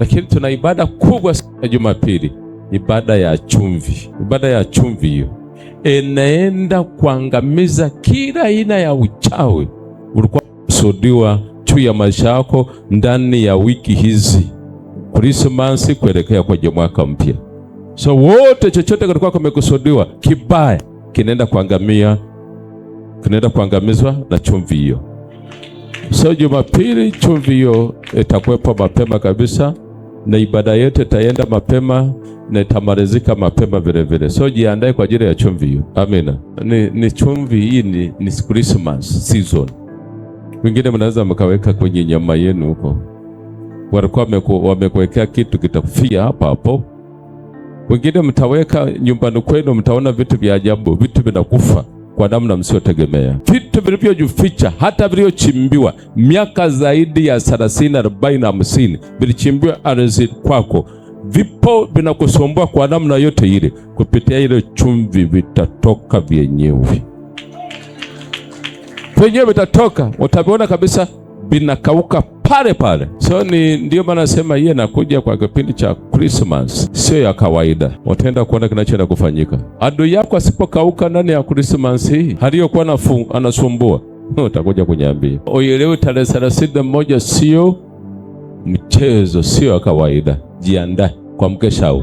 Lakini tuna ibada kubwa ya Jumapili, ibada ya chumvi. Ibada ya chumvi hiyo inaenda kuangamiza kila aina ya uchawi ulikuwa kusudiwa juu ya maisha yako ndani ya wiki hizi Krismasi kuelekea kwenye mwaka mpya. So wote chochote kilikuwa kimekusudiwa kibaya kinaenda kuangamizwa na chumvi hiyo. So Jumapili chumvi hiyo itakuwepo mapema kabisa, na ibada yote itaenda mapema na itamalizika mapema vile vile. So jiandae kwa ajili ya chumvi hiyo. Amina. Ni chumvi hii ni Christmas season. Wengine mnaweza mkaweka kwenye nyama yenu huko. Walikuwa wamekuwekea kitu kitafia hapa hapo. Wengine mtaweka nyumbani kwenu, mtaona vitu vya ajabu, vitu vinakufa kwa namna msiotegemea. Vitu vilivyojificha hata vilivyochimbiwa miaka zaidi ya 30, 40, 50 vilichimbiwa ardhi kwako, vipo vinakusumbua kwa namna yote ile. Kupitia ile chumvi vitatoka vyenyewe. Vyenyewe vitatoka, utaviona kabisa vinakauka pale pale. So ndio maana nasema yeye nakuja kwa kipindi cha Christmas sio ya kawaida. Utaenda kuona kinachoenda kufanyika. Adui yako asipokauka ndani ya Christmas hii aliyokuwa anasumbua, utakuja kuniambia. Uelewe tarehe 31 sio mchezo, sio ya kawaida. Jiandae kwa mkesha huu.